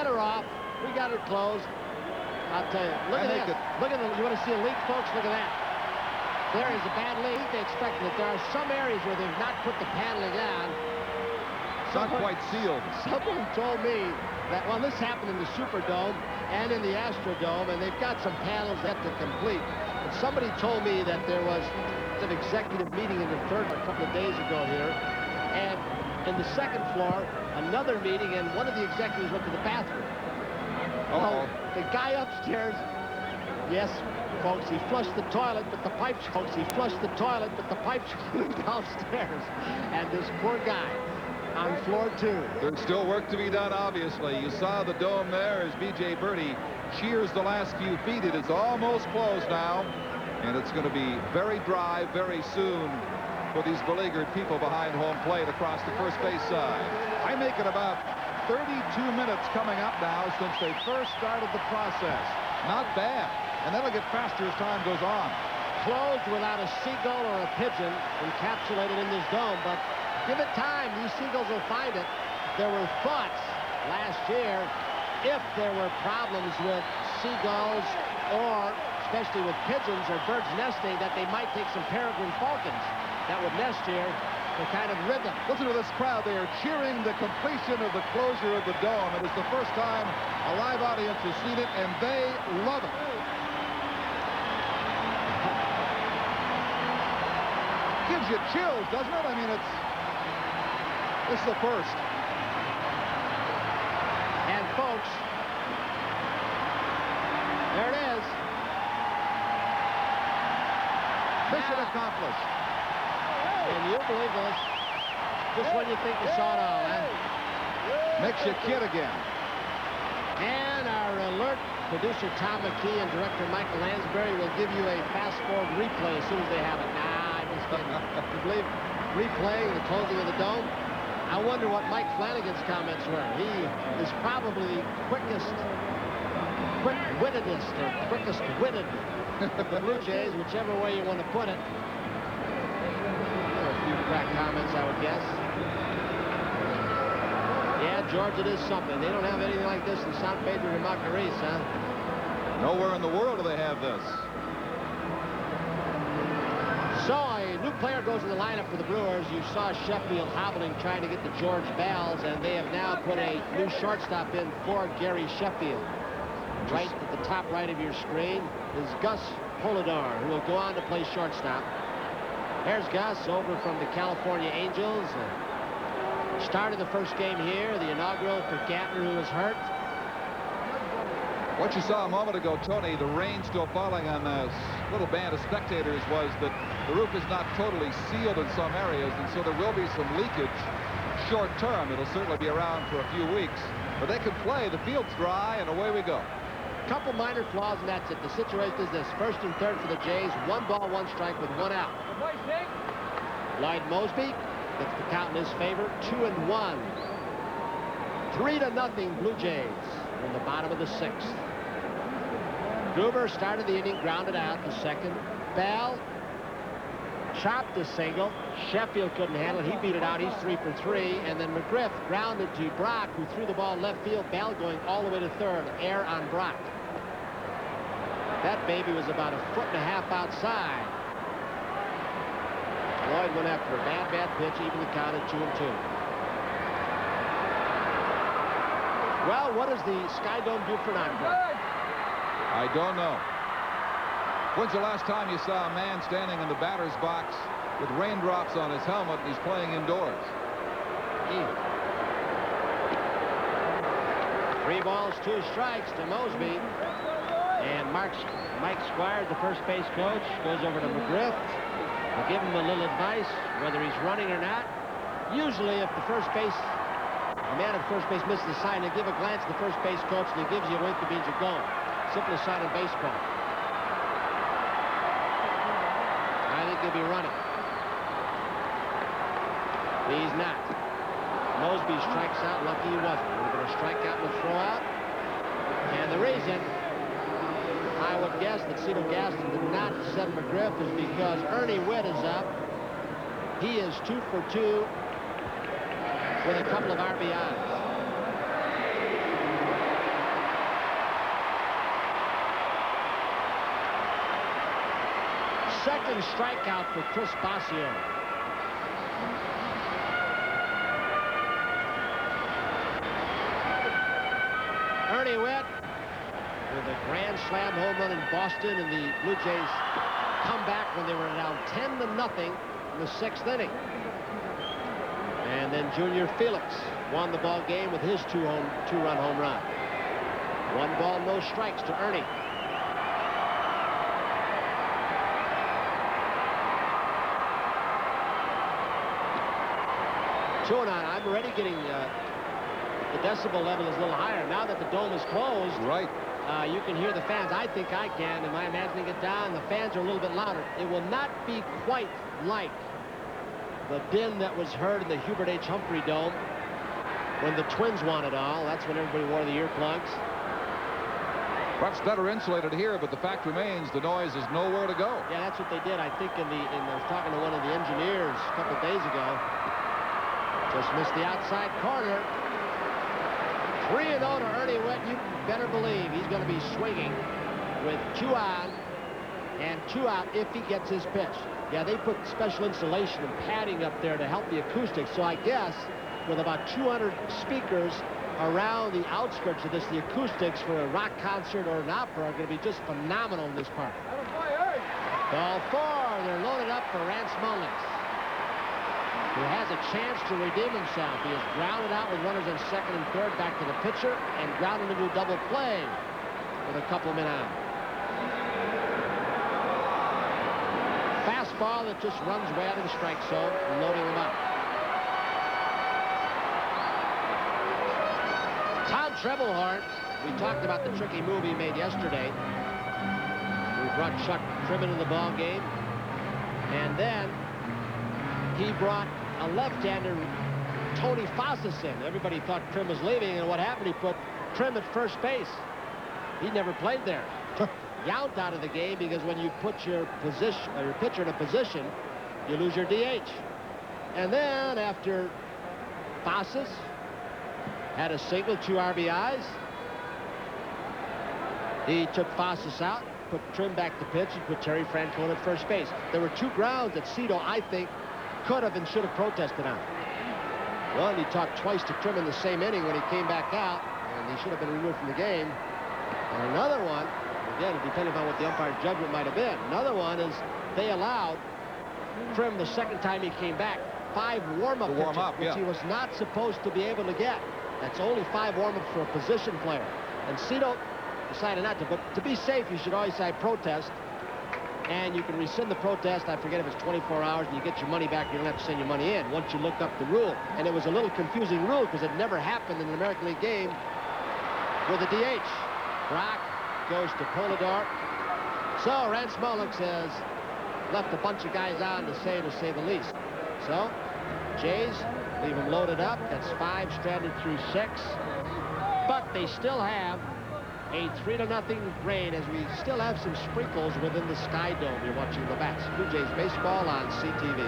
got her off. We got her closed. I'll tell you. Look at this. Look at the. You want to see a leak, folks? Look at that. There is a bad leak. They expected it. There are some areas where they've not put the paneling on. Not quite sealed. Someone told me that, well, this happened in the Superdome and in the Astrodome, and they've got some panels yet to complete. But somebody told me that there was an executive meeting in the third a couple of days ago here, and in the second floor, another meeting, and one of the executives went to the bathroom. Well, the guy upstairs, yes, folks, he flushed the toilet, but the pipes, folks, he flushed the toilet, but the pipes flew downstairs. And this poor guy on floor 2. There's still work to be done, obviously. You saw the dome there as B.J. Birdie shears the last few feet. It is almost closed now, and it's going to be very dry very soon for these beleaguered people behind home plate across the first base side. I make it about 32 minutes coming up now since they first started the process. Not bad, and that'll get faster as time goes on. Closed without a seagull or a pigeon encapsulated in this dome, but give it time. These seagulls will find it. There were thoughts last year, if there were problems with seagulls or especially with pigeons or birds nesting, that they might take some peregrine falcons that would nest here to kind of rid them. Listen to this crowd. They are cheering the completion of the closure of the dome. It is the first time a live audience has seen it, and they love it. Gives you chills, doesn't it? I mean, this is the first. And folks, there it is. Mission accomplished. And you believe this, just when you think you saw it all, huh? Makes you kid again. And our alert producer Tom McKee and director Michael Lansbury will give you a fast-forward replay as soon as they have it. Nah, I'm just kidding. You believe replaying the closing of the dome? I wonder what Mike Flanagan's comments were. He is probably quick-wittedest or quickest-witted of the Blue Jays, whichever way you want to put it. There are a few crack comments, I would guess. Yeah, George, it is something. They don't have anything like this in San Pedro de Macorís, huh? Nowhere in the world do they have this. So a new player goes in the lineup for the Brewers. You saw Sheffield hobbling, trying to get to George Bells, and they have now put a new shortstop in for Gary Sheffield. Right at the top right of your screen is Gus Polidor, who will go on to play shortstop. There's Gus over from the California Angels. Started the first game here, the inaugural for Gatner, who was hurt. What you saw a moment ago, Tony, the rain still falling on a little band of spectators, was that the roof is not totally sealed in some areas, and so there will be some leakage short term. It'll certainly be around for a few weeks, but they can play. The field's dry, and away we go. Couple minor flaws, and that's it. The situation is this: first and third for the Jays, 1 ball, 1 strike with 1 out. Lloyd Mosby gets the count in his favor, 2-1. 3-0 Blue Jays in the bottom of the 6th. Gruber started the inning, grounded out the second. Bell chopped the single. Sheffield couldn't handle it. He beat it out. He's 3 for 3. And then McGriff grounded to Brock, who threw the ball left field. Bell going all the way to third. Error on Brock. That baby was about 1.5 feet outside. Lloyd went after a bad pitch, even the count at 2-2. Well, what does the SkyDome do for non-play? I don't know. When's the last time you saw a man standing in the batter's box with raindrops on his helmet and he's playing indoors? 3 balls, 2 strikes to Mosby. And Mike Squires, the first base coach, goes over to McGriff. I'll give him a little advice, whether he's running or not. Usually, if the man at first base misses the sign, they give a glance to the first base coach, and he gives you a wink that means you're going. Simplest sign in baseball. I think he'll be running. He's not. Mosby strikes out. Lucky he wasn't. Would have been a strikeout with throw out. And the reason I would guess that Cito Gaston did not set McGriff is because Ernie Witt is up. He is 2 for 2 with a couple of RBIs. second strikeout for Chris Bosio. Ernie Witt with a grand slam home run in Boston, and the Blue Jays come back when they were down 10-0 in the 6th inning. And then Junior Felix won the ball game with his two-run home run. 1 ball, no strikes to Ernie. Two and on. I'm already getting the decibel level is a little higher now that the dome is closed. Right. You can hear the fans. I think I can. Am I imagining it down? The fans are a little bit louder. It will not be quite like the din that was heard in the Hubert H. Humphrey Dome when the Twins won it all. That's when everybody wore the earplugs. Much better insulated here, but the fact remains the noise is nowhere to go. Yeah, that's what they did. I think I was talking to one of the engineers a couple days ago. Just missed the outside corner. 3-0 to Ernie Witt. You better believe he's going to be swinging with 2 on and 2 out if he gets his pitch. Yeah, they put special insulation and padding up there to help the acoustics. So I guess with about 200 speakers around the outskirts of this, the acoustics for a rock concert or an opera are going to be just phenomenal in this park. Ball 4. They're loaded up for Rance Mullins, who has a chance to redeem himself. He is grounded out with runners on second and third, back to the pitcher, and grounded into a double play with a couple of men out. Fastball that just runs way out of the strike zone, loading him up. Tom Trebelhorn, we talked about the tricky move he made yesterday. We brought Chuck Trim into the ball game, and then he brought a left-hander, Tony Fossas, in. Everybody thought Trim was leaving, and what happened? He put Trim at first base. He never played there. Took Yount out of the game because when you put your pitcher in a position, you lose your DH. And then after Fossas had a single, 2 RBIs, he took Fossas out, put Trim back to pitch, and put Terry Francona at first base. There were 2 grounds that Cito, I think, could have and should have protested on. One, he talked twice to Trim in the same inning when he came back out, and he should have been removed from the game. And another one, again, depending on what the umpire's judgment might have been, another one is they allowed Trim the second time he came back 5 warm-up pitches, which he was not supposed to be able to get. That's only 5 warm-ups for a position player. And Cito decided not to, but to be safe, you should always say protest. And you can rescind the protest. I forget if it's 24 hours and you get your money back. You don't have to send your money in once you look up the rule. And it was a little confusing rule because it never happened in an American League game with a DH. Brock goes to Polidor. So Rance Mullins has left a bunch of guys on to say the least. So Jays leave him loaded up. That's 5 stranded through 6. But they still have a 3-0 rain as we still have some sprinkles within the SkyDome. You're watching the Bats Blue Jays baseball on CTV.